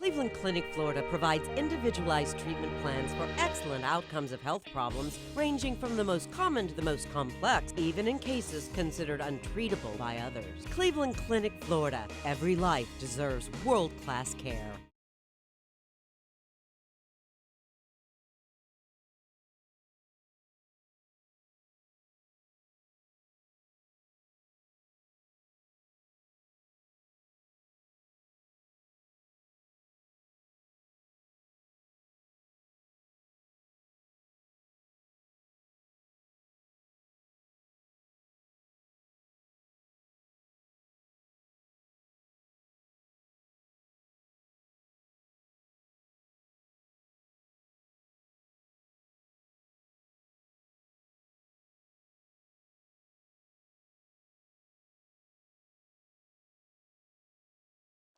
Cleveland Clinic, Florida provides individualized treatment plans for excellent outcomes of health problems ranging from the most common to the most complex, even in cases considered untreatable by others. Cleveland Clinic, Florida. Every life deserves world-class care.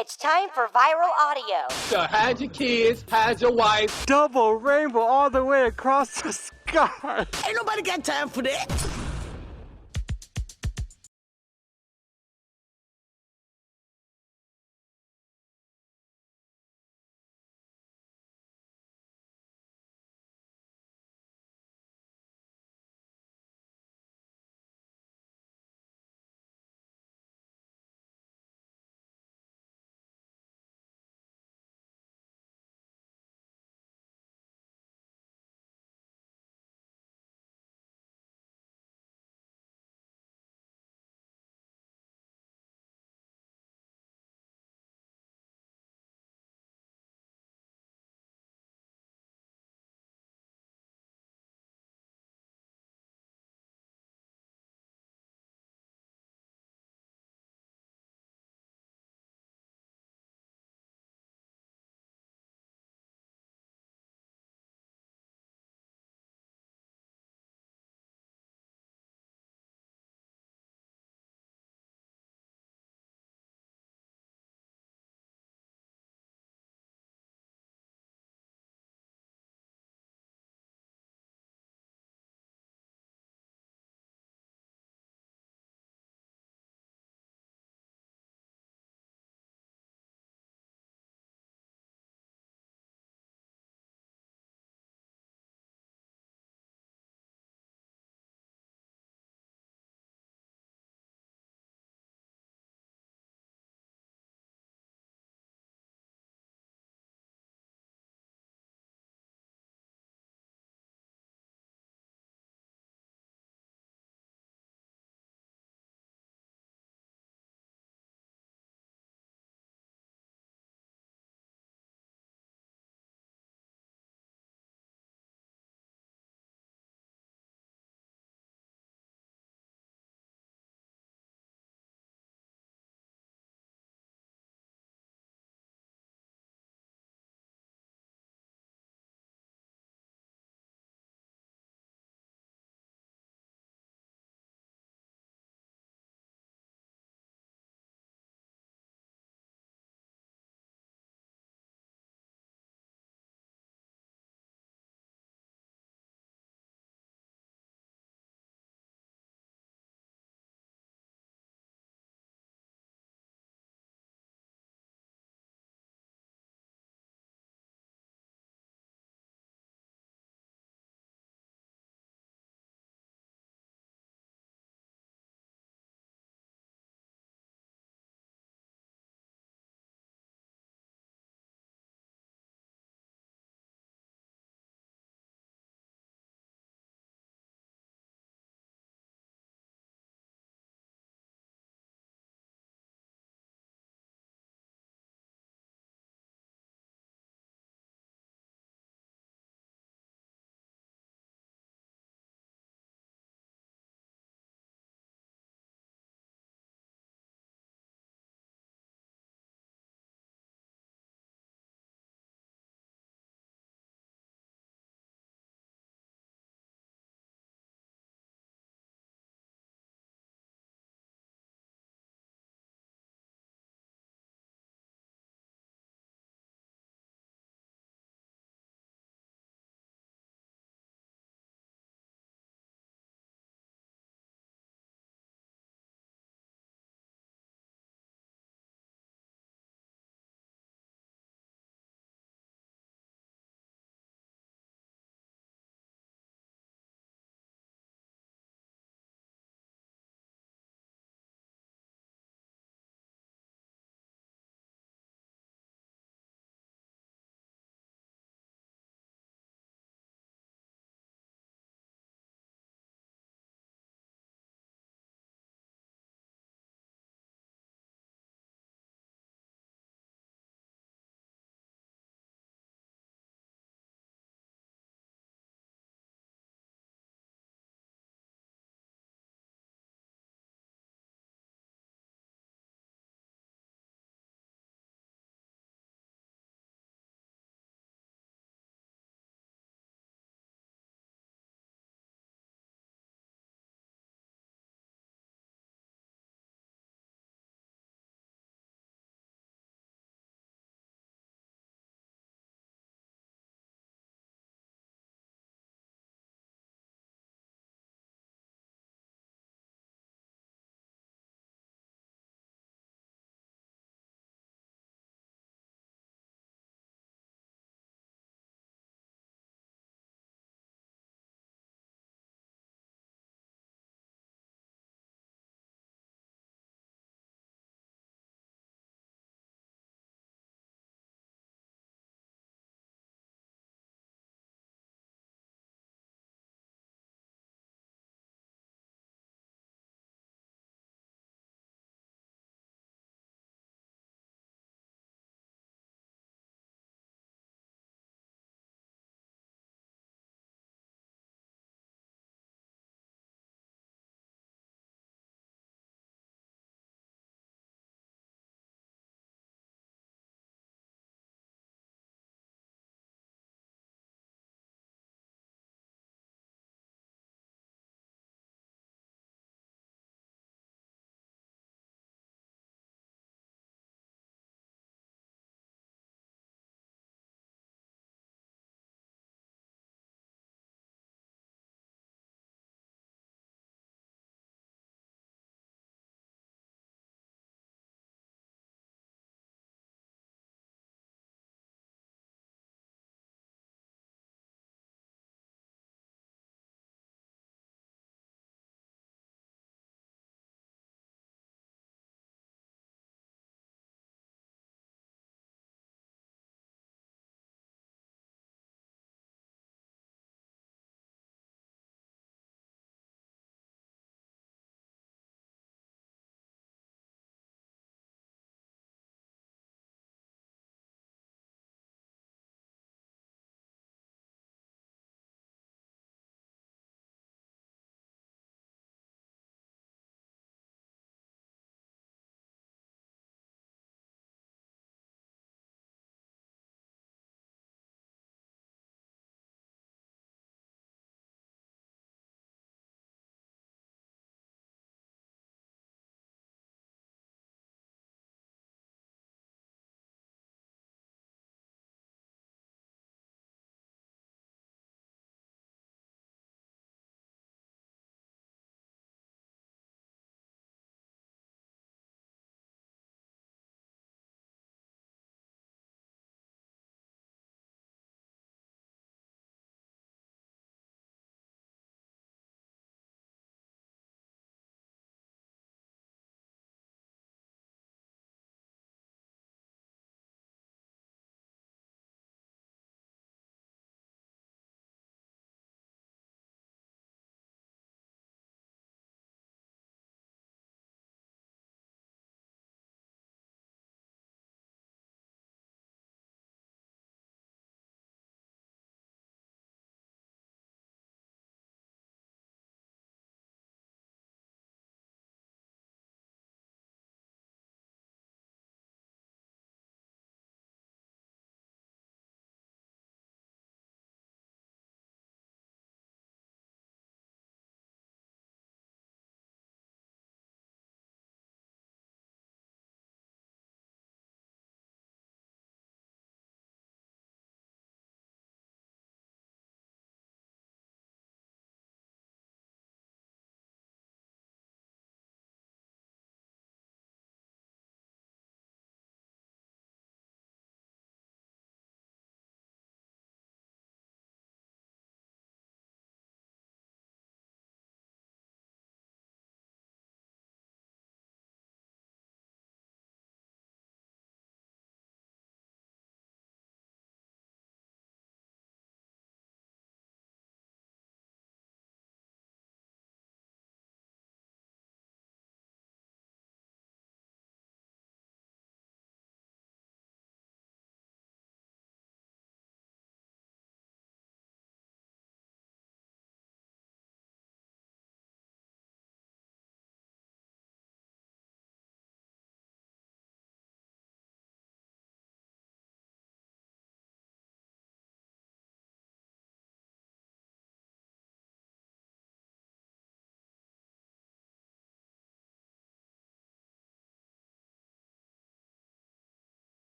It's time for viral audio. So hide your kids, hide your wife. Double rainbow all the way across the sky. Ain't nobody got time for that.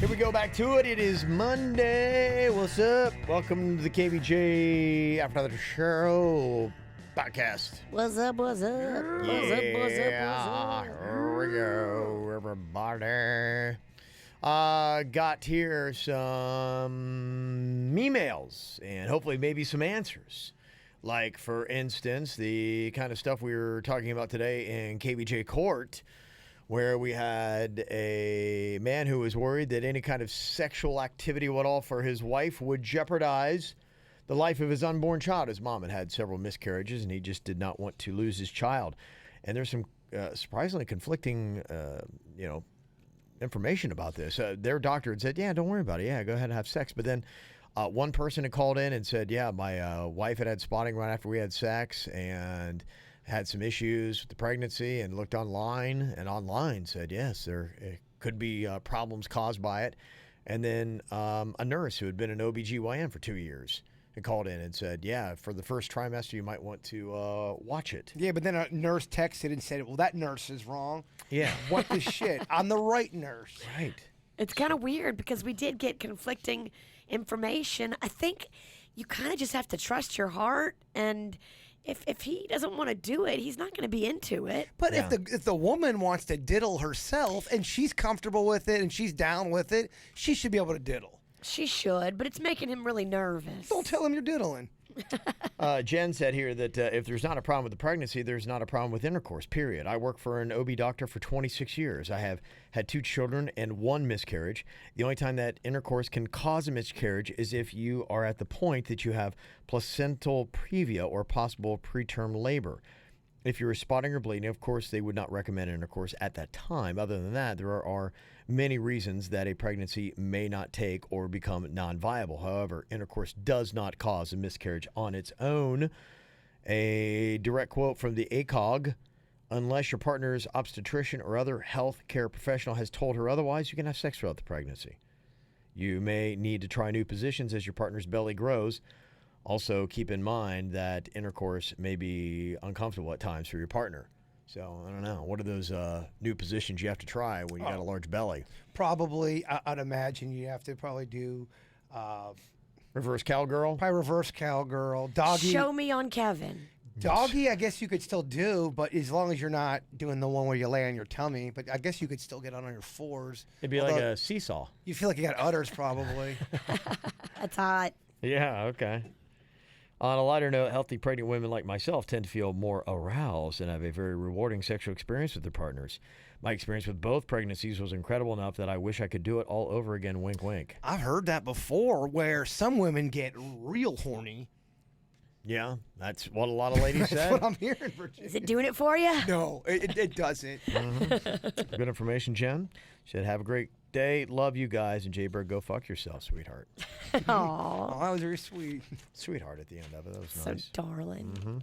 Here we go back to it. It is Monday. What's up? Welcome to the KVJ After Another Show podcast. What's up? What's up? Here we go, everybody. Got here some emails and hopefully maybe some answers. Like, for instance, the kind of stuff we were talking about today in KVJ Court, where we had a man who was worried that any kind of sexual activity at all for his wife would jeopardize the life of his unborn child. His mom had had several miscarriages, and he just did not want to lose his child. And there's some surprisingly conflicting, information about this. Their doctor had said, yeah, don't worry about it. Yeah, go ahead and have sex. But then one person had called in and said, yeah, my wife had spotting right after we had sex and had some issues with the pregnancy, and looked online, and online said, yes, there could be problems caused by it. And then a nurse who had been an OBGYN for 2 years had called in and said, yeah, for the first trimester, you might want to watch it. Yeah, but then a nurse texted and said, well, that nurse is wrong. Yeah. What the shit? I'm the right nurse. Right. It's kind of weird because we did get conflicting information. I think you kind of just have to trust your heart, and if he doesn't want to do it, he's not going to be into it. But if the woman wants to diddle herself and she's comfortable with it and she's down with it, she should be able to diddle. She should, but it's making him really nervous. Don't tell him you're diddling. Jen said here that if there's not a problem with the pregnancy, there's not a problem with intercourse, period. I work for an OB doctor for 26 years. I have had 2 children and 1 miscarriage. The only time that intercourse can cause a miscarriage is if you are at the point that you have placental previa or possible preterm labor. If you're spotting or bleeding, of course, they would not recommend intercourse at that time. Other than that, there are many reasons that a pregnancy may not take or become non-viable. However, intercourse does not cause a miscarriage on its own. A direct quote from the ACOG: unless your partner's obstetrician or other health care professional has told her otherwise, you can have sex throughout the pregnancy. You may need to try new positions as your partner's belly grows. Also, keep in mind that intercourse may be uncomfortable at times for your partner. So, I don't know. What are those new positions you have to try when you got a large belly? Probably, I'd imagine you have to probably do... reverse cowgirl? Probably reverse cowgirl. Doggy. Show me on Kevin. Doggy, I guess you could still do, but as long as you're not doing the one where you lay on your tummy, but I guess you could still get on your 4s. It'd be like a seesaw. You feel like you got udders, probably. That's hot. Yeah, okay. On a lighter note, healthy pregnant women like myself tend to feel more aroused and have a very rewarding sexual experience with their partners. My experience with both pregnancies was incredible enough that I wish I could do it all over again, wink, wink. I've heard that before, where some women get real horny. Yeah, that's what a lot of ladies said. That's what I'm hearing, Virginia. Is it doing it for you? No, it doesn't. Mm-hmm. Good information, Jen. Said, have a great day. Love you guys. And Jay-Bird, go fuck yourself, sweetheart. Aww. Oh, that was very sweet. Sweetheart at the end of it. That was So nice. darling.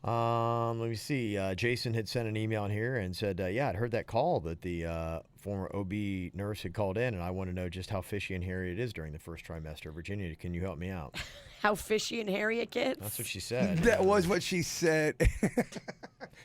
Mm-hmm. Let me see. Jason had sent an email in here and said, yeah, I'd heard that call that the former OB nurse had called in, and I want to know just how fishy and hairy it is during the first trimester. Virginia, can you help me out? How fishy and hairy it gets? That's what she said. That was what she said.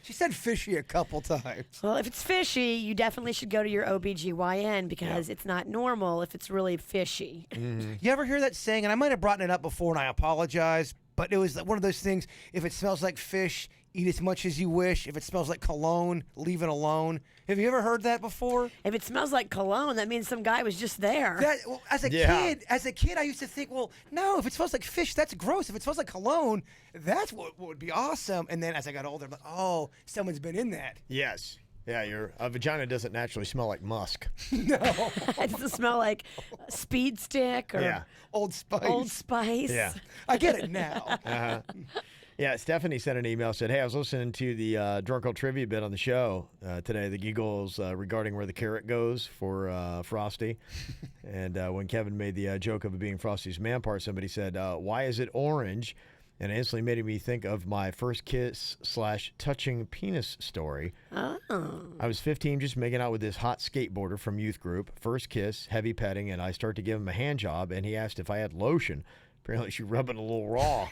She said fishy a couple times. Well, if it's fishy, you definitely should go to your OBGYN because it's not normal if it's really fishy. Mm-hmm. You ever hear that saying? And I might have brought it up before, and I apologize, but it was one of those things, if it smells like fish, eat as much as you wish. If it smells like cologne, leave it alone. Have you ever heard that before? If it smells like cologne, that means some guy was just there. Well, as a kid, I used to think, well, no, if it smells like fish, that's gross. If it smells like cologne, that's what would be awesome. And then as I got older, I'm like, oh, someone's been in that. Yes. Yeah, your vagina doesn't naturally smell like musk. No. It doesn't smell like Speed Stick or Old Spice. Old Spice. Yeah. I get it now. Uh-huh. Yeah, Stephanie sent an email, said, hey, I was listening to the Drunk Old Trivia bit on the show today, the giggles regarding where the carrot goes for Frosty. And when Kevin made the joke of it being Frosty's man part, somebody said, why is it orange? And it instantly made me think of my first kiss / touching penis story. Oh. I was 15, just making out with this hot skateboarder from youth group. First kiss, heavy petting, and I start to give him a hand job, and he asked if I had lotion. Apparently, she rubbed it a little raw.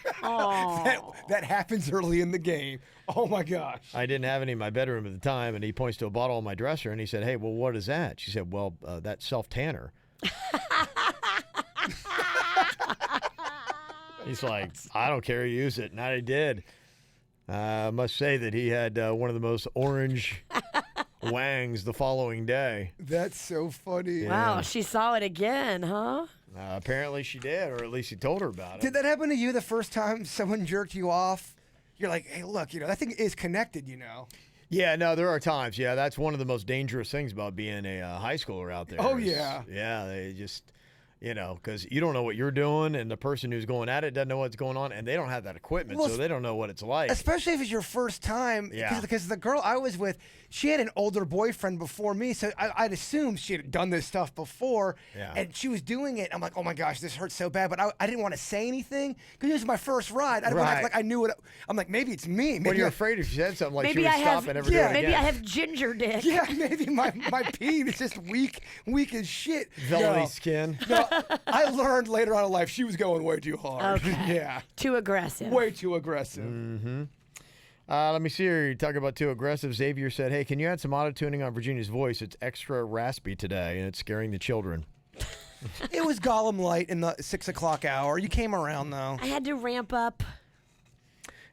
that happens early in the game. Oh, my gosh. I didn't have any in my bedroom at the time, and he points to a bottle on my dresser, and he said, hey, well, what is that? She said, well, that's self-tanner. He's like, I don't care, use it. And I did. I must say that he had one of the most orange wangs the following day. That's so funny. Wow, she saw it again, huh? Apparently she did, or at least he told her about it. Did that happen to you the first time someone jerked you off? You're like, hey, look, that thing is connected, Yeah, no, there are times. Yeah, that's one of the most dangerous things about being a high schooler out there. Oh, is, yeah. Yeah, they just, because you don't know what you're doing, and the person who's going at it doesn't know what's going on, and they don't have that equipment, so they don't know what it's like. Especially if it's your first time. Yeah. Because the girl I was with, she had an older boyfriend before me, so I'd assumed she had done this stuff before. Yeah. And she was doing it. I'm like, oh my gosh, this hurts so bad. But I didn't want to say anything because it was my first ride. I didn't want to act like I knew it. I'm like, maybe it's me. Maybe When you're afraid if you said something like Maybe she would I stop have, and never do it again. maybe I have ginger dick. Yeah, maybe my pee is just weak as shit. Velvety skin. No, I learned later on in life she was going way too hard. Okay. Yeah. Too aggressive. Way too aggressive. Mm-hmm. Let me see here. You talk about too aggressive. Xavier said, hey, can you add some auto-tuning on Virginia's voice? It's extra raspy today, and it's scaring the children. It was Gollum Light in the 6 o'clock hour. You came around, though. I had to ramp up.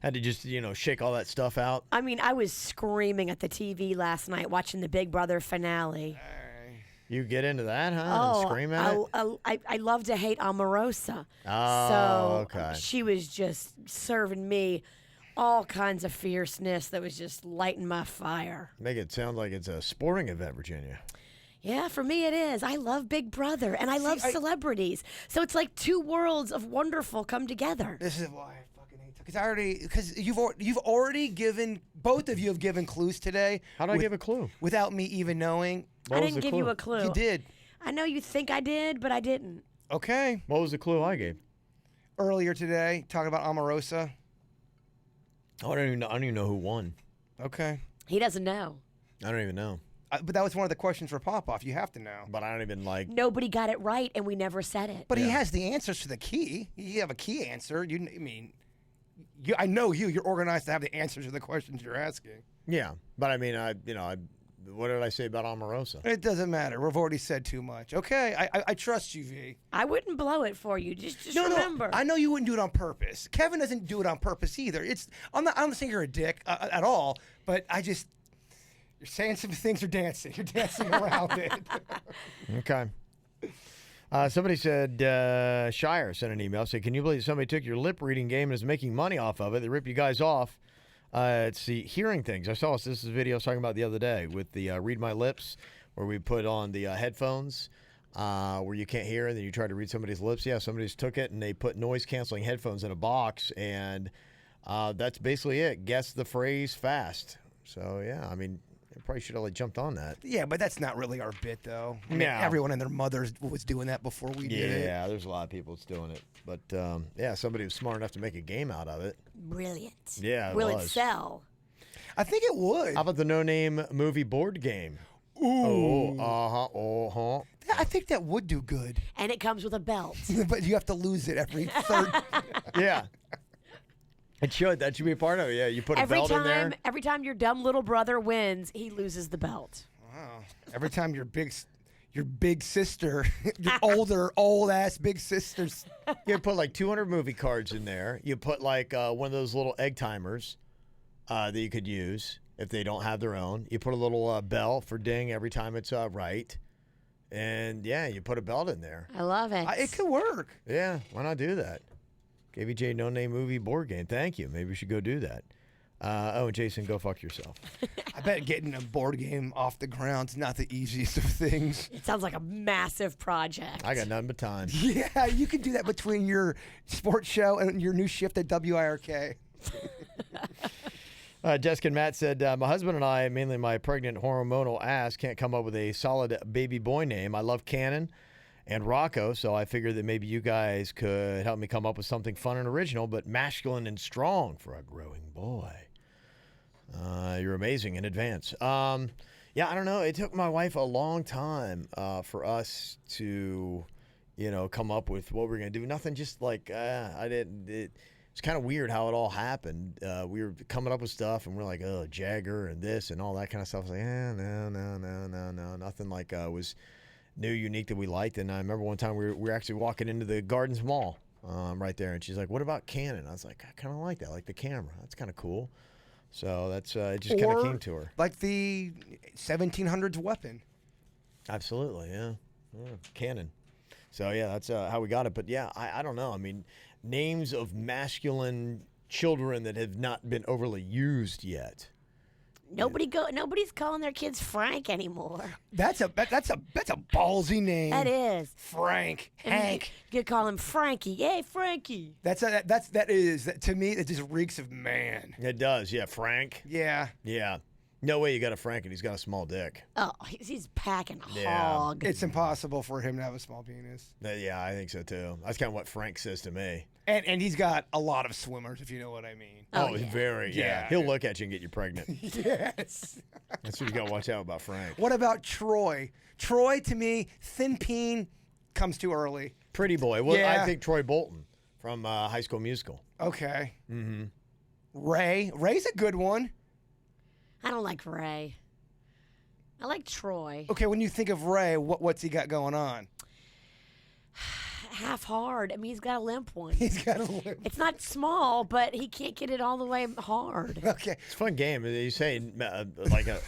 Had to just, shake all that stuff out. I mean, I was screaming at the TV last night watching the Big Brother finale. You get into that, huh? And scream at it? I love to hate Omarosa. Oh, so okay. She was just serving me all kinds of fierceness that was just lighting my fire. Make it sound like it's a sporting event, Virginia. Yeah, for me it is. I love Big Brother, and I love celebrities. So it's like two worlds of wonderful come together. This is why I fucking hate because you've already given, both of you have given clues today. How did I give a clue? Without me even knowing. I didn't give you a clue. You did. I know you think I did, but I didn't. Okay. What was the clue I gave? Earlier today, talking about Omarosa. Oh, I don't even know who won. Okay. He doesn't know. I don't even know. But that was one of the questions for Popoff. You have to know. But I don't even like. Nobody got it right, and we never said it. But he has the answers to the key. You have a key answer. I know you. You're organized to have the answers to the questions you're asking. Yeah, but I mean, what did I say about Omarosa? It doesn't matter. We've already said too much. Okay, I trust you, V. I wouldn't blow it for you. Just No, remember. I know you wouldn't do it on purpose. Kevin doesn't do it on purpose either. I'm not saying you're a dick at all, but you're saying some things are dancing. You're dancing around it. Okay. Somebody said, Shire sent an email, said, can you believe somebody took your lip reading game and is making money off of it? They rip you guys off. It's the hearing things. This is a video I was talking about the other day with the Read My Lips, where we put on the headphones where you can't hear, and then you try to read somebody's lips. Yeah, somebody's took it, and they put noise-canceling headphones in a box, and that's basically it. Guess the phrase fast. So, yeah, I mean, I probably should have jumped on that. Yeah, but that's not really our bit, though. I mean, No. everyone and their mothers was doing that before we did it. Yeah, there's a lot of people that's doing it. But, somebody was smart enough to make a game out of it. Brilliant. Yeah, it Will was. it sell? I think it would. How about the no-name movie board game? Ooh. Oh, I think that would do good. And it comes with a belt. But you have to lose it every third. Yeah. It should. That should be a part of it. Yeah, you put a belt in there. Every time your dumb little brother wins, he loses the belt. Wow. Every time your big sister, your older, old-ass big sisters. You put like 200 movie cards in there. You put like one of those little egg timers that you could use if they don't have their own. You put a little bell for ding every time it's right. And, yeah, you put a belt in there. I love it. It could work. Yeah, why not do that? KVJ no-name movie board game. Thank you. Maybe we should go do that. Jason, go fuck yourself. I bet getting a board game off the ground's not the easiest of things. It sounds like a massive project. I got nothing but time. Yeah, you can do that between your sports show and your new shift at WIRK. Jessica and Matt said, my husband and I, mainly my pregnant hormonal ass, can't come up with a solid baby boy name. I love Cannon and Rocco, so I figured that maybe you guys could help me come up with something fun and original, but masculine and strong for a growing boy. You're amazing in advance. Yeah, I don't know. It took my wife a long time for us to, come up with what we're going to do. Nothing just like, it's kind of weird how it all happened. We were coming up with stuff, and we're like, oh, Jagger and this and all that kind of stuff. I was like, no. Nothing like was new, unique that we liked. And I remember one time we were actually walking into the Gardens Mall right there, and she's like, "What about Canon?" I was like, "I kind of like that, like the camera. That's kind of cool." So that's it just kind of came to her. Like the 1700s weapon. Absolutely, yeah. Canon. So yeah, that's how we got it. But yeah, I don't know. I mean, names of masculine children that have not been overly used yet. Nobody's calling their kids Frank anymore. That's a ballsy name. That is. Frank. Hank. You could call him Frankie. Hey, Frankie. That is to me it just reeks of man. It does, yeah. Frank. Yeah. Yeah. No way you got a Frank and he's got a small dick. Oh, he's packing Yeah. hog. It's impossible for him to have a small penis. Yeah, I think so too. That's kind of what Frank says to me. And he's got a lot of swimmers, if you know what I mean. Oh, He's yeah. very, Yeah. He'll look at you and get you pregnant. Yes. That's what you got to watch out about Frank. What about Troy? Troy, to me, thin peen comes too early. Pretty boy. Well, Yeah. I think Troy Bolton from High School Musical. Okay. Mm-hmm. Ray's a good one. I don't like Ray. I like Troy. Okay, when you think of Ray, what's he got going on? Half hard. I mean, he's got a limp one. He's got a lip. It's not small, but he can't get it all the way hard. Okay. It's a fun game. You say like a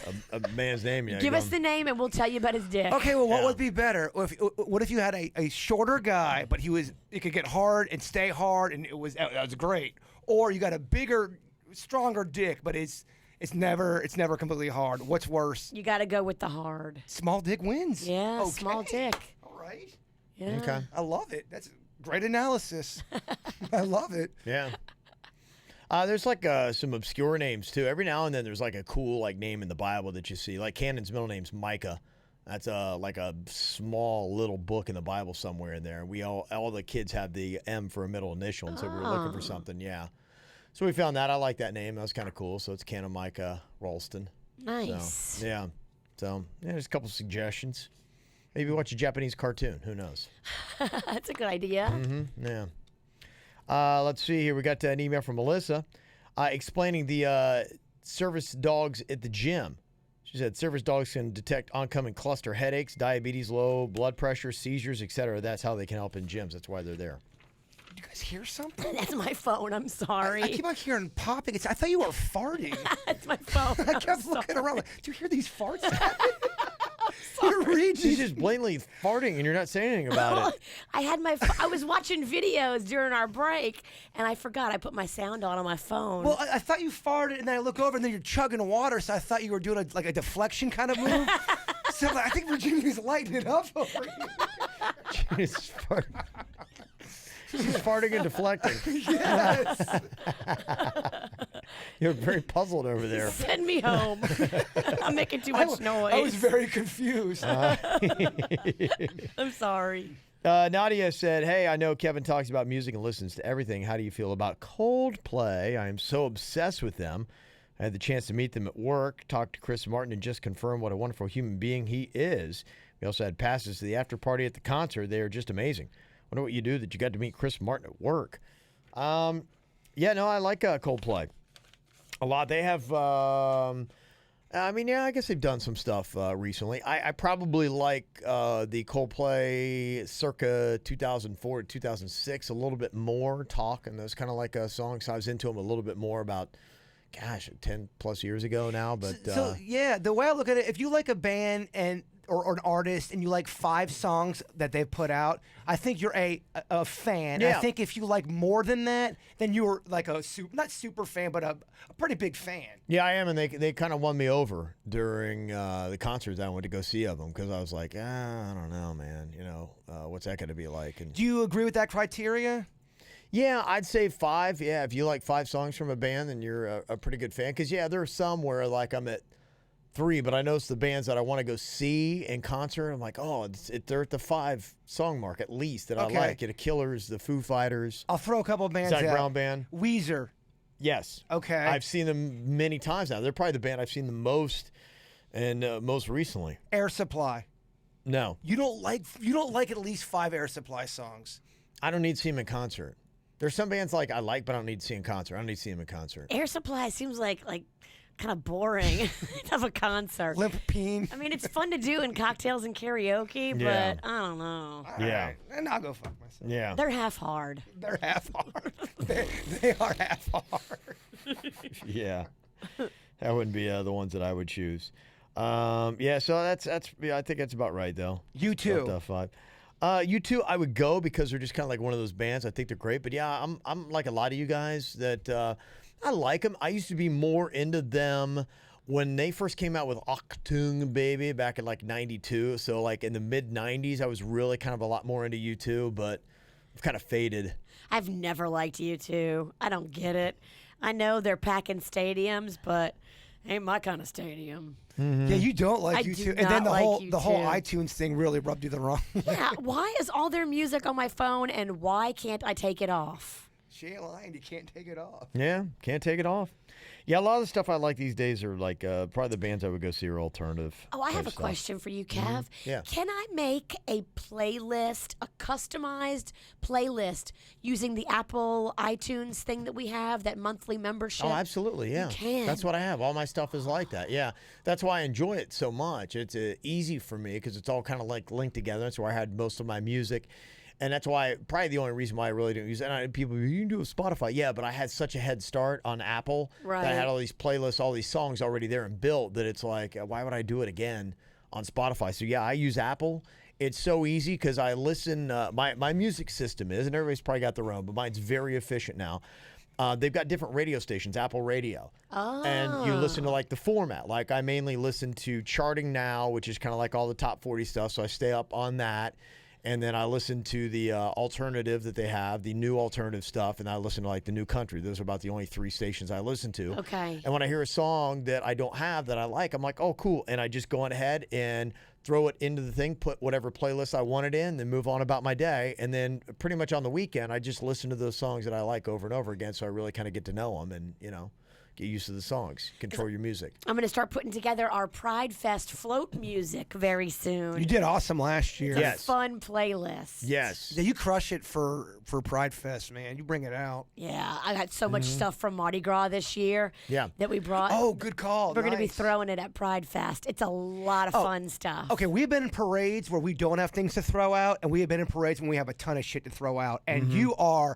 man's name. Give us the name and we'll tell you about his dick. Okay, well, what Yeah. would be better? What if you had a shorter guy, but it could get hard and stay hard, and that was great. Or you got a bigger, stronger dick, but it's never completely hard. What's worse? You got to go with the hard. Small dick wins. Yeah, Okay. small dick. All right. Yeah. Okay. I love it. That's great analysis. I love it. Yeah. There's like some obscure names too. Every now and then there's like a cool like name in the Bible that you see. Like Canon's middle name's Micah. That's like a small little book in the Bible somewhere in there. We all the kids have the M for a middle initial, and so we were looking for something. Yeah. So we found that. I like that name. That was kind of cool. So it's Canon Micah Ralston. Nice. So, yeah. So yeah, there's a couple suggestions. Maybe watch a Japanese cartoon. Who knows? That's a good idea. Yeah. Let's see here. We got an email from Melissa explaining the service dogs at the gym. She said service dogs can detect oncoming cluster headaches, diabetes, low blood pressure, seizures, etc. That's how they can help in gyms. That's why they're there. Did you guys hear something? That's my phone. I'm sorry. I keep on hearing popping. I thought you were farting. That's my phone. I kept looking around like, do you hear these farts? You're reading. She's just blatantly farting, and you're not saying anything about it. I was watching videos during our break, and I forgot I put my sound on my phone. Well, I thought you farted, and then I look over, and then you're chugging water, so I thought you were doing a deflection kind of move. So I think Virginia's lighting it up over here. She's farting and deflecting. Yes. You're very puzzled over there. Send me home. I'm making too much noise. I was very confused. I'm sorry. Nadia said, hey, I know Kevin talks about music and listens to everything. How do you feel about Coldplay? I am so obsessed with them. I had the chance to meet them at work, talk to Chris Martin, and just confirm what a wonderful human being he is. We also had passes to the after party at the concert. They are just amazing. Wonder what you do that you got to meet Chris Martin at work. I like Coldplay a lot. They have, I guess they've done some stuff recently. I probably like the Coldplay circa 2004 to 2006 a little bit more. Talk and those kind of like songs. I was into them a little bit more about, 10 plus years ago now. But the way I look at it, if you like a band or an artist and you like 5 songs that they've put out, I think you're a fan. Yeah. I think if you like more than that, then you're like not super fan, but a pretty big fan. Yeah, I am, and they kind of won me over during the concerts I went to go see of them because I was like, I don't know, man. What's that going to be like? And Do you agree with that criteria? yeah, I'd say 5. Yeah, if you like 5 songs from a band, then you're a pretty good fan. Because there are some where like I'm at 3, but I notice the bands that I want to go see in concert, I'm like, they're at the 5 song mark at least that Okay. I like. The Killers, the Foo Fighters, I'll throw a couple of bands Zac out. Brown Band. Weezer. Yes. Okay. I've seen them many times now. They're probably the band I've seen the most and most recently. Air Supply. No, You don't like at least 5 Air Supply songs. I don't need to see them in concert. There's some bands like I like, but I don't need to see in concert. I don't need to see them in concert. Air Supply seems like kind of boring of a concert. Limp peen. I mean, it's fun to do in cocktails and karaoke, Yeah. but I don't know. Yeah. Right. And I'll go fuck myself. Yeah. They're half hard. They're half hard. they are half hard. Yeah. That wouldn't be the ones that I would choose. Yeah, so that's I think that's about right though. U2. About 5. U2 I would go because they're just kind of like one of those bands. I think they're great. But yeah, I'm like a lot of you guys that I like them. I used to be more into them when they first came out with Achtung Baby back in like 92. So like in the mid 90s, I was really kind of a lot more into U2, but I've kind of faded. I've never liked U2. I don't get it. I know they're packing stadiums, but ain't my kind of stadium. Mm-hmm. Yeah, you don't like I U2. do And then not like the whole U2. iTunes thing really rubbed you the wrong way. Yeah, why is all their music on my phone and why can't I take it off? She ain't lying. You can't take it off. Yeah, can't take it off. Yeah, a lot of the stuff I like these days are like probably the bands I would go see are alternative. Oh, I have type a stuff. question for you, Kev. Yeah. Can I make a playlist, a customized playlist using the Apple iTunes thing that we have, that monthly membership? Oh, absolutely, yeah. can. That's what I have. All my stuff is like that, yeah. That's why I enjoy it so much. It's easy for me because it's all kind of like linked together. That's where I had most of my music. And that's why, probably the only reason why I really didn't use it. And people, you can do a Spotify. Yeah, but I had such a head start on Apple that I had all these playlists, all these songs already there and built that it's like, why would I do it again on Spotify? So yeah, I use Apple. It's so easy because I listen, my music system is, and everybody's probably got their own, but mine's very efficient now. They've got different radio stations, Apple Radio. Oh. And you listen to like the format. Like I mainly listen to Charting Now, which is kind of like all the top 40 stuff. So I stay up on that. And then I listen to the alternative that they have, the new alternative stuff, and I listen to like the new country. Those are about the only 3 stations I listen to. Okay. And when I hear a song that I don't have that I like, I'm like, oh, cool. And I just go on ahead and throw it into the thing, put whatever playlist I wanted in, then move on about my day. And then pretty much on the weekend, I just listen to those songs that I like over and over again, so I really kind of get to know them and, get used to the songs, control your music. I'm going to start putting together our Pride Fest float music very soon. You did awesome last year. Yes. Fun playlist. Yes. Yeah, you crush it for Pride Fest, man. You bring it out. Yeah, I got so much stuff from Mardi Gras this year Yeah. that we brought. Oh, good call. We're going to be Nice. throwing it at Pride Fest. It's a lot of fun stuff. Okay, we've been in parades where we don't have things to throw out, and we have been in parades when we have a ton of shit to throw out. And you are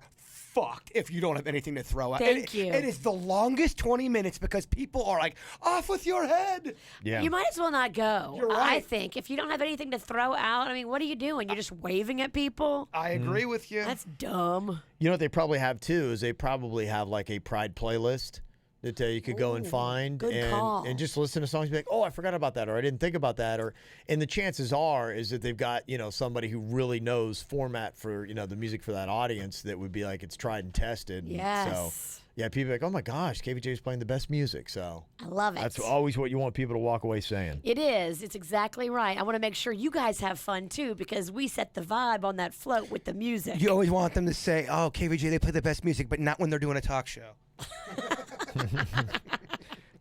fucked if you don't have anything to throw out. Thank you. It is the longest 20 minutes because people are like, off with your head. Yeah. You might as well not go. You're I right. think if you don't have anything to throw out, I mean, what are you doing? You're just waving at people? I agree with you. That's dumb. You know what they probably have too is they probably have like a Pride playlist that you could go and find good call. and just listen to songs and be like, oh, I forgot about that, or I didn't think about that, and the chances are is that they've got somebody who really knows format for the music for that audience that would be like it's tried and tested. And Yes. so yeah, people are like, oh my gosh, KVJ is playing the best music. So I love it. that's always what you want people to walk away saying. It is. It's exactly right. I want to make sure you guys have fun too because we set the vibe on that float with the music. You always want them to say, oh, KVJ, they play the best music, but not when they're doing a talk show.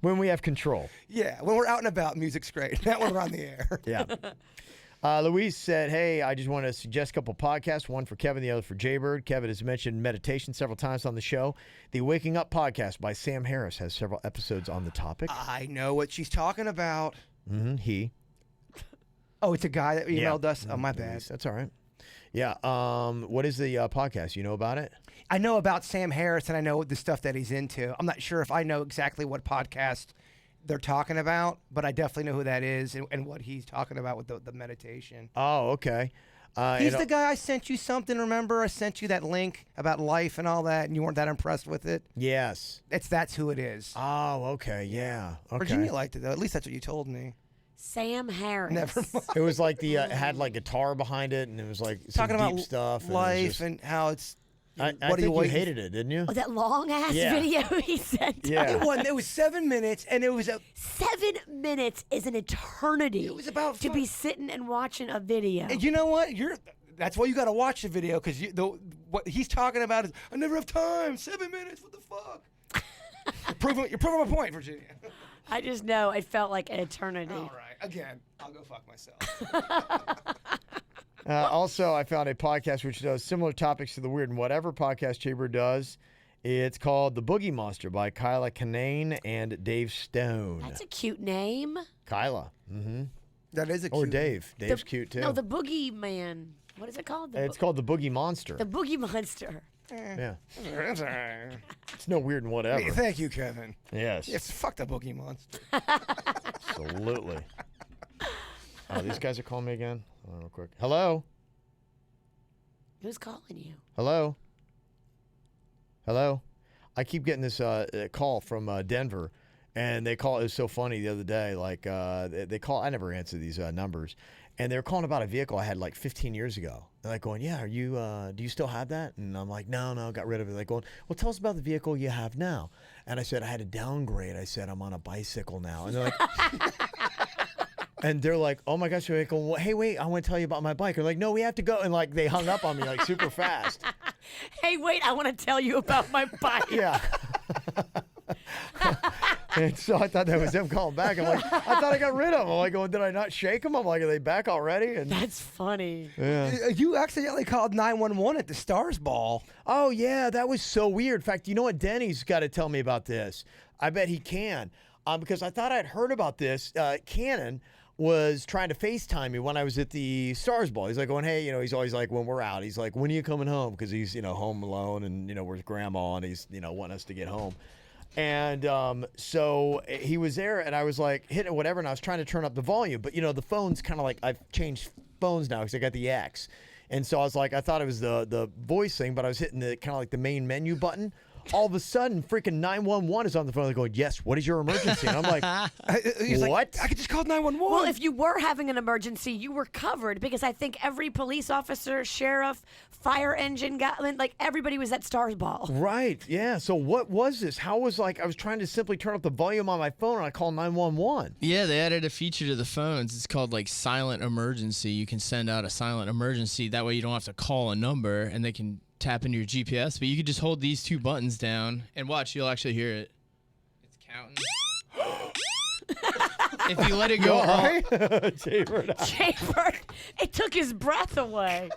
When we have control. Yeah, when we're out and about, music's great. Not when we're on the air. Yeah. Louise said, hey, I just want to suggest a couple podcasts, one for Kevin, the other for Jaybird. Kevin has mentioned meditation several times on the show. The Waking Up podcast by Sam Harris has several episodes on the topic. I know what she's talking about. He. Oh, it's a guy that emailed us. Oh, my bad. That's all right. Yeah. What is the podcast? You know about it? I know about Sam Harris, and I know the stuff that he's into. I'm not sure if I know exactly what podcast they're talking about, but I definitely know who that is and what he's talking about with the meditation. Oh, okay. He's the guy I sent you something, remember? I sent you that link about life and all that, and you weren't that impressed with it? Yes. That's who it is. Oh, okay. Yeah. Okay. Virginia liked it, though. At least that's what you told me. Sam Harris. Never mind. It was like it had like guitar behind it, and it was like some Talking deep about stuff. And it was life just- and how it's... I what are think you waiting hated it, didn't you? Oh, that long ass Yeah. video he sent. Yeah. It was 7 minutes, and it was 7 minutes is an eternity. It was about to be sitting and watching a video. And you know what? That's why you got to watch the video because what he's talking about is I never have time. 7 minutes. What the fuck? You're proving my point, Virginia. I just know it felt like an eternity. All right. Again, I'll go fuck myself. Also, I found a podcast which does similar topics to the Weird and Whatever podcast Jaybird does. It's called The Boogie Monster by Kyla Kinane and Dave Stone. That's a cute name. Kyla. Mm-hmm. That is a Or cute Dave. Dave's cute, too. No, the Boogie Man. What is it called? It's called The Boogie Monster. The Boogie Monster. Yeah. It's no weird and whatever. Hey, thank you, Kevin. Yes. Yes, fuck the Boogie Monster. Absolutely. Oh, these guys are calling me again. Hold on real quick. Hello? Who's calling you? Hello? Hello? I keep getting this call from Denver, and they call. It was so funny the other day. Like, they call. I never answer these numbers. And they were calling about a vehicle I had like 15 years ago. They're like going, yeah, are you, do you still have that? And I'm like, no, got rid of it. They're going, well, tell us about the vehicle you have now. And I said, I had to downgrade. I said, I'm on a bicycle now. And they're like, and they're like, oh my gosh. They're like, well, hey, wait, I want to tell you about my bike. They're like, no, we have to go. And like, they hung up on me like super fast. Hey, wait, I want to tell you about my bike. Yeah. And so I thought that was them calling back. I'm like, I thought I got rid of them. I'm like, well, did I not shake them? I'm like, are they back already? And That's funny. yeah. You accidentally called 911 at the Stars Ball. Oh, yeah, that was so weird. In fact, you know what? Denny's got to tell me about this. I bet he can. Because I thought I'd heard about this. Cannon was trying to FaceTime me when I was at the Stars Ball. He's like going, hey, he's always like, when we're out, he's like, when are you coming home? Because he's, home alone and, with grandma and he's, wanting us to get home. And so he was there and I was like hitting whatever and I was trying to turn up the volume. But, the phone's kind of like, I've changed phones now because I got the X. And so I was like, I thought it was the voice thing, but I was hitting the kind of like the main menu button. All of a sudden, freaking 911 is on the phone. They're going, yes, what is your emergency? And I'm like, what? Like, I could just call 911. Well, if you were having an emergency, you were covered because I think every police officer, sheriff, fire engine guy, like everybody was at Stars Ball. Right, yeah. So what was this? I was trying to simply turn up the volume on my phone and I called 911. Yeah, they added a feature to the phones. It's called like silent emergency. You can send out a silent emergency. That way you don't have to call a number and they can tap into your GPS, but you could just hold these two buttons down and watch, you'll actually hear it. It's counting. If you let it go right? Jaybird, it took his breath away.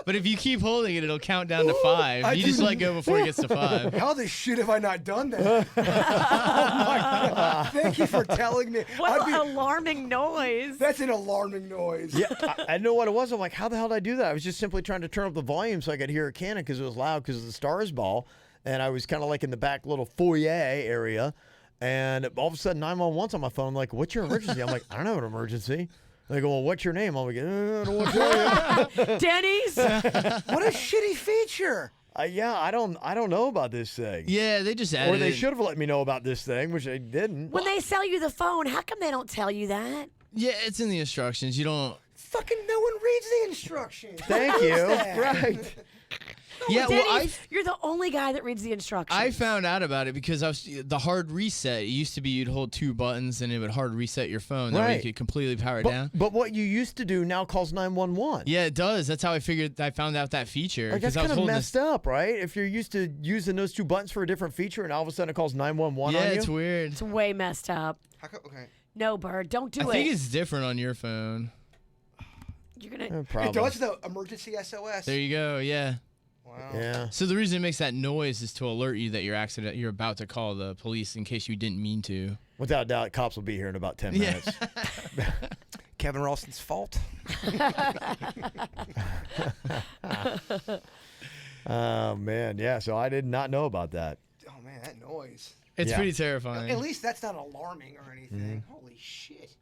But if you keep holding it, it'll count down to 5. You just let go before it gets to 5. How the shit have I not done that? Oh my God. Thank you for telling me. What an alarming noise. That's an alarming noise. Yeah, I know what it was. I'm like, how the hell did I do that? I was just simply trying to turn up the volume so I could hear a cannon because it was loud because of the Stars Ball. And I was kind of like in the back little foyer area. And all of a sudden, 911's on my phone. I'm like, what's your emergency? I'm like, I don't have an emergency. They go, well, what's your name? I'm like, I don't want to tell you. Denny's? What a shitty feature. Yeah, I don't know about this thing. Yeah, they just added Or they it. should have let me know about this thing, which they didn't. When they sell you the phone, how come they don't tell you that? Yeah, it's in the instructions. You don't. Fucking no one reads the instructions. Thank you. that? Right. Yeah, well, Denny's, you're the only guy that reads the instructions. I found out about it because the hard reset. It used to be you'd hold 2 buttons and it would hard reset your phone. That way you could completely power it down. But what you used to do now calls 911. Yeah, it does. That's how I found out that feature. Like, that's kind of messed up, right? If you're used to using those 2 buttons for a different feature and all of a sudden it calls 911 Yeah, on you. it's weird. It's way messed up. Okay. No, Bird, don't do I it. think it's different on your phone. You're gonna. It does the emergency SOS. There you go. Yeah. Wow. Yeah. So the reason it makes that noise is to alert you that you're about to call the police in case you didn't mean to. Without doubt, cops will be here in about 10 minutes. Kevin Ralston's fault. Oh, man. Yeah, so I did not know about that. Oh, man, that noise. It's pretty terrifying. At least that's not alarming or anything. Holy shit.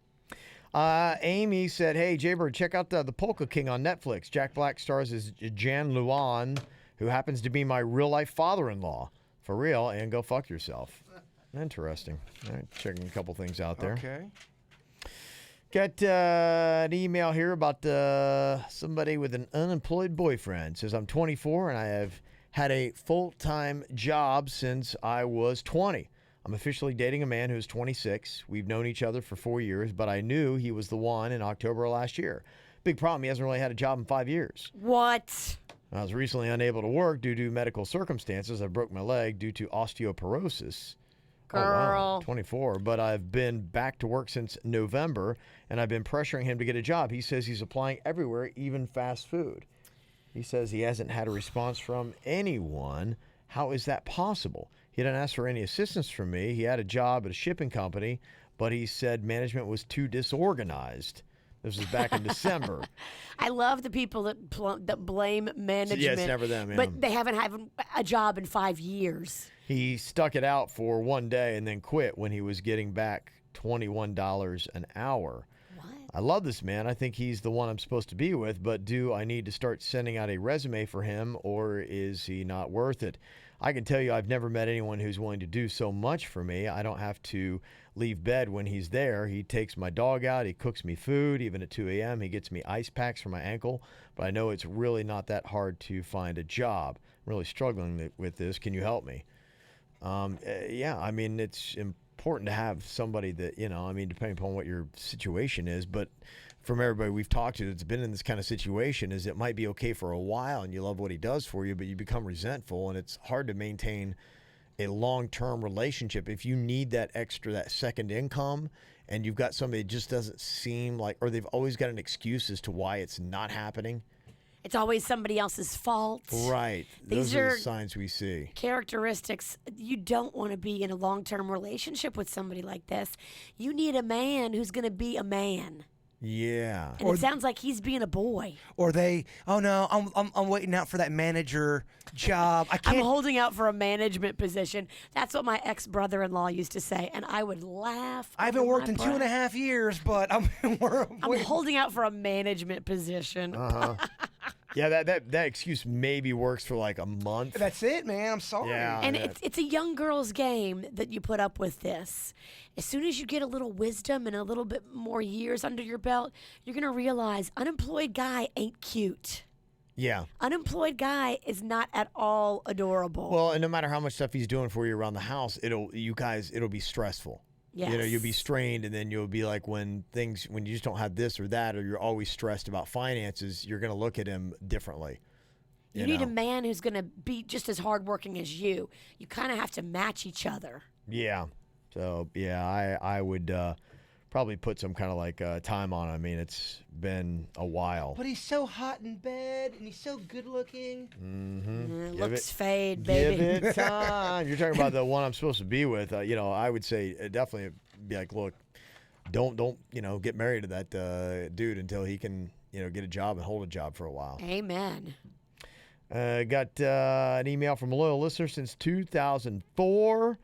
Amy said, hey, Jaybird, check out the Polka King on Netflix. Jack Black stars as Jan Luan, who happens to be my real-life father-in-law. For real, and go fuck yourself. Interesting. All right, checking a couple things out there. Okay. Got an email here about somebody with an unemployed boyfriend. Says, I'm 24 and I have had a full-time job since I was 20. I'm officially dating a man who's 26. We've known each other for 4 years, but I knew he was the one in October of last year. Big problem, he hasn't really had a job in 5 years. What? I was recently unable to work due to medical circumstances. I broke my leg due to osteoporosis. Girl. Oh, wow. 24. But I've been back to work since November, and I've been pressuring him to get a job. He says he's applying everywhere, even fast food. He says he hasn't had a response from anyone. How is that possible? He didn't ask for any assistance from me. He had a job at a shipping company, but he said management was too disorganized. This was back in December. I love the people that blame management. Yeah, it's never them. Yeah. But they haven't had a job in 5 years. He stuck it out for one day and then quit when he was getting back $21 an hour. What? I love this man. I think he's the one I'm supposed to be with, but do I need to start sending out a resume for him, or is he not worth it? I can tell you I've never met anyone who's willing to do so much for me. I don't have to leave bed when he's there. He takes my dog out. He cooks me food. Even at 2 a.m., he gets me ice packs for my ankle. But I know it's really not that hard to find a job. I'm really struggling with this. Can you help me? Yeah, I mean, it's important to have somebody that, you know, I mean, depending upon what your situation is, but from everybody we've talked to that's been in this kind of situation, is it might be okay for a while and you love what he does for you, but you become resentful, and it's hard to maintain a long-term relationship if you need that second income, and you've got somebody that just doesn't seem like, or they've always got an excuse as to why it's not happening. It's always somebody else's fault. Right. These Those are the signs we see. Characteristics. You don't want to be in a long-term relationship with somebody like this. You need a man who's going to be a man. Yeah. And it sounds like he's being a boy. Or oh no, I'm waiting out for that manager job. I'm holding out for a management position. That's what my ex-brother-in-law used to say, and I would laugh. I haven't worked in 2.5 years, but I'm holding out for a management position. Yeah, that excuse maybe works for like a month. That's it, man. I'm sorry. Yeah, and it's a young girl's game that you put up with this. As soon as you get a little wisdom and a little bit more years under your belt, you're going to realize unemployed guy ain't cute. Yeah. Unemployed guy is not at all adorable. Well, and no matter how much stuff he's doing for you around the house, it'll be stressful. Yes. You know, you'll be strained, and then you'll be like, when you just don't have this or that, or you're always stressed about finances, you're going to look at him differently. You need a man who's going to be just as hardworking as you. You kind of have to match each other. Yeah. So, yeah, I would probably put some kind of like time on it. I mean, it's been a while. But he's so hot in bed, and he's so good looking. Mm-hmm. Looks fade, baby. Give it time. You're talking about the one I'm supposed to be with. You know, I would say definitely be like, look, don't get married to that dude until he can, get a job and hold a job for a while. Amen. Got an email from a loyal listener since 2004.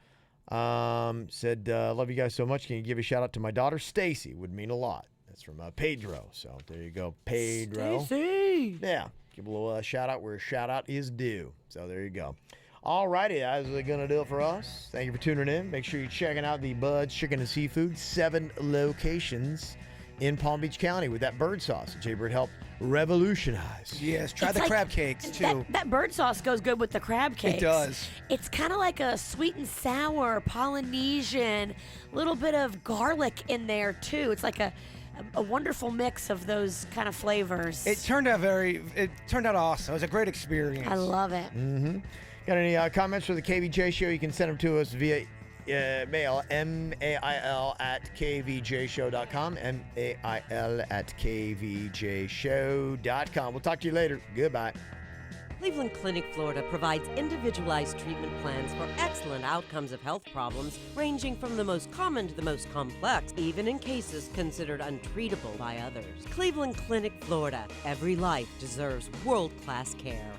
Said, love you guys so much. Can you give a shout out to my daughter, Stacy? Would mean a lot. That's from Pedro. So there you go, Pedro. Stacy. Yeah. Give a little shout out where a shout out is due. So there you go. All righty. That's going to do it for us. Thank you for tuning in. Make sure you're checking out the Bud's Chicken and Seafood. 7 locations in Palm Beach County with that bird sauce that Jaybird helped revolutionize. Yes, try the crab cakes too. That bird sauce goes good with the crab cakes. It does. It's kind of like a sweet and sour Polynesian, little bit of garlic in there too. It's like a wonderful mix of those kind of flavors. It turned out awesome. It was a great experience. I love it. Mm-hmm. Got any comments for the KVJ show? You can send them to us via mail, mail@kvjshow.com, mail@kvjshow.com. We'll talk to you later. Goodbye. Cleveland Clinic, Florida provides individualized treatment plans for excellent outcomes of health problems ranging from the most common to the most complex, even in cases considered untreatable by others. Cleveland Clinic, Florida. Every life deserves world-class care.